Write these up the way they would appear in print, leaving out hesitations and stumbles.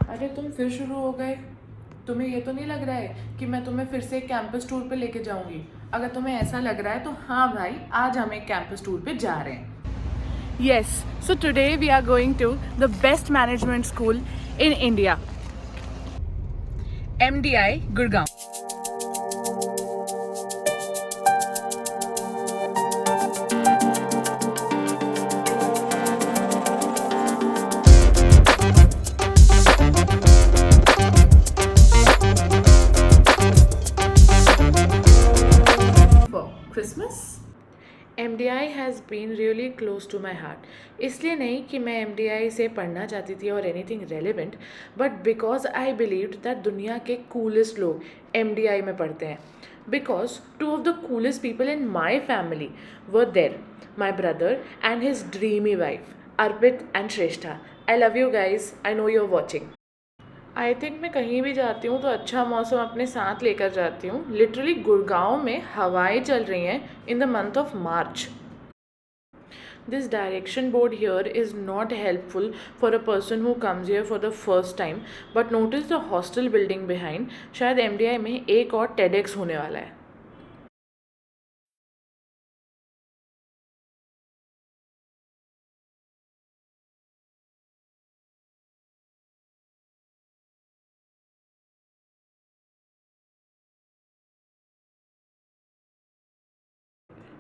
अरे तुम फिर शुरू हो गए। तुम्हें ये तो नहीं लग रहा है कि मैं तुम्हें फिर से एक कैंपस टूर पे लेके जाऊंगी? अगर तुम्हें ऐसा लग रहा है तो हाँ भाई, आज हम एक कैंपस टूर पे जा रहे हैं। Yes, so today we are going to the best management school in India, MDI Gurgaon. For Christmas, MDI has been really close to my heart. इसलिए नहीं कि मैं MDI से पढ़ना चाहती थी और anything relevant, but because I believe that दुनिया के कूलेस्ट लोग MDI में पढ़ते हैं। Because two of the coolest people in my family were there, my brother and his dreamy wife Arpit and Shreshtha. I love you guys, I know you are watching. I think मैं कहीं भी जाती हूँ तो अच्छा मौसम अपने साथ लेकर जाती हूँ। लिटरली गुड़गांव में हवाएं चल रही हैं in the month of March. This direction board here is not helpful for a person who comes here for the first time, but notice the hostel building behind. शायद MDI में एक और TEDx होने वाला है।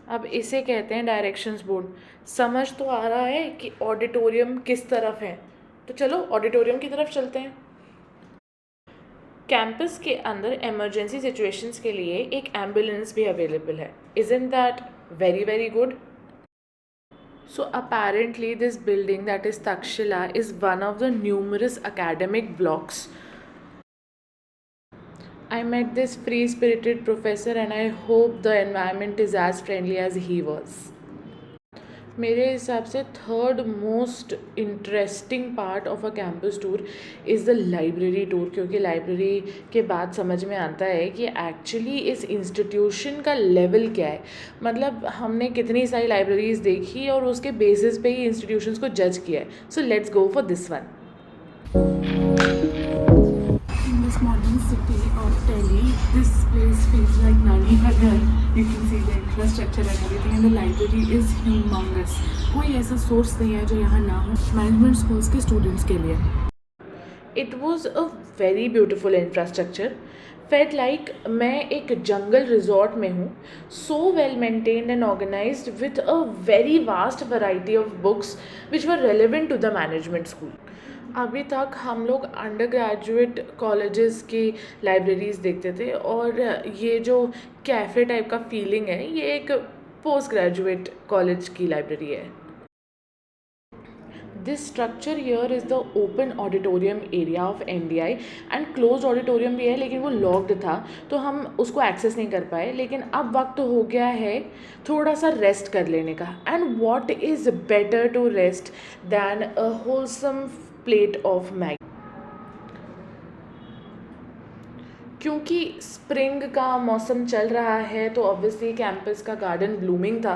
अब इसे कहते हैं डायरेक्शंस बोर्ड। समझ तो आ रहा है कि ऑडिटोरियम किस तरफ है, तो चलो ऑडिटोरियम की तरफ चलते हैं। कैंपस के अंदर इमरजेंसी सिचुएशंस के लिए एक एम्बुलेंस भी अवेलेबल है। Isn't that very very good? So apparently this building, that is Takshila, is one of the numerous academic blocks. I met this free-spirited professor and I hope the environment is as friendly as he was. मेरे हिसाब से third most interesting part of a campus tour is the library tour, क्योंकि library के बाद समझ में आता है कि एक्चुअली इस इंस्टीट्यूशन का लेवल क्या है। मतलब हमने कितनी सारी लाइब्रेरीज देखी और उसके बेसिस पे ही इंस्टीट्यूशंस को जज किया है। So let's go for this one. In this modern city of Delhi, this place feels like Nani ka ghar. You can see the infrastructure and everything, and the library is humongous. कोई ऐसा source नहीं है जो यहाँ ना हो management schools के students के लिए। It was a very beautiful infrastructure. Felt like मैं एक जंगल रिजॉर्ट में हूँ. So well maintained and organized with a very vast variety of books which were relevant to the management school. अभी तक हम लोग अंडर ग्रेजुएट कॉलेजेस की libraries देखते थे और ये जो कैफ़े टाइप का फीलिंग है ये एक पोस्ट ग्रेजुएट कॉलेज की लाइब्रेरी है। This structure here is the open auditorium area of MDI and closed auditorium भी है, लेकिन वो locked था तो हम उसको access नहीं कर पाए। लेकिन अब वक्त हो गया है थोड़ा सा रेस्ट कर लेने का। And what is better to rest than a wholesome plate of Maggi? क्योंकि स्प्रिंग का मौसम चल रहा है तो ऑब्वियसली कैंपस का गार्डन ब्लूमिंग था।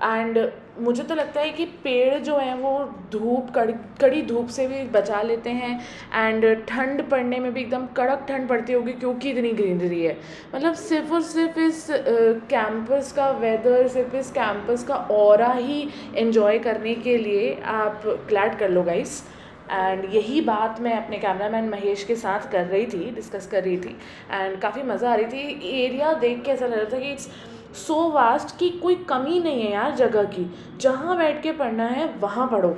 एंड मुझे तो लगता है कि पेड़ जो हैं वो धूप कड़ी धूप से भी बचा लेते हैं एंड ठंड पड़ने में भी एकदम कड़क ठंड पड़ती होगी क्योंकि इतनी ग्रीनरी है। मतलब सिर्फ और सिर्फ इस कैंपस का वेदर, सिर्फ इस कैंपस का ऑरा ही एंजॉय करने के लिए आप ग्लैड कर लो गाइस। एंड यही बात मैं अपने कैमरामैन महेश के साथ कर रही थी, डिस्कस कर रही थी एंड काफ़ी मज़ा आ रही थी। एरिया देख के ऐसा लग रहा था कि इट्स सो वास्ट कि कोई कमी नहीं है यार जगह की। जहाँ बैठ के पढ़ना है वहाँ पढ़ो।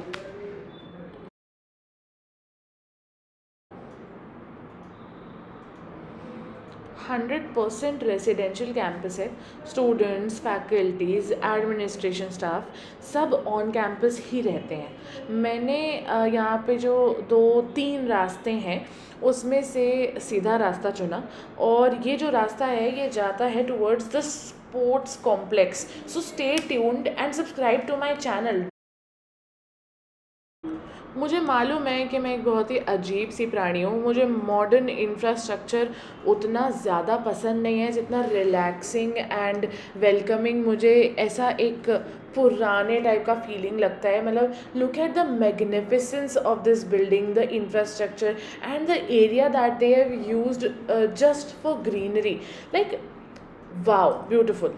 100% रेसिडेंशियल कैंपस है। स्टूडेंट्स, फैकल्टीज़, एडमिनिस्ट्रेशन स्टाफ सब ऑन कैंपस ही रहते हैं। मैंने यहाँ पे जो 2-3 रास्ते हैं उसमें से सीधा रास्ता चुना और ये जो रास्ता है ये जाता है towards the sports complex. So stay tuned and subscribe to my channel. मुझे मालूम है कि मैं एक बहुत ही अजीब सी प्राणी हूँ, मुझे मॉडर्न इंफ्रास्ट्रक्चर उतना ज़्यादा पसंद नहीं है जितना रिलैक्सिंग एंड वेलकमिंग मुझे ऐसा एक पुराने टाइप का फीलिंग लगता है। मतलब look at the magnificence of this building, the infrastructure and the area that they have used just for greenery, like wow beautiful.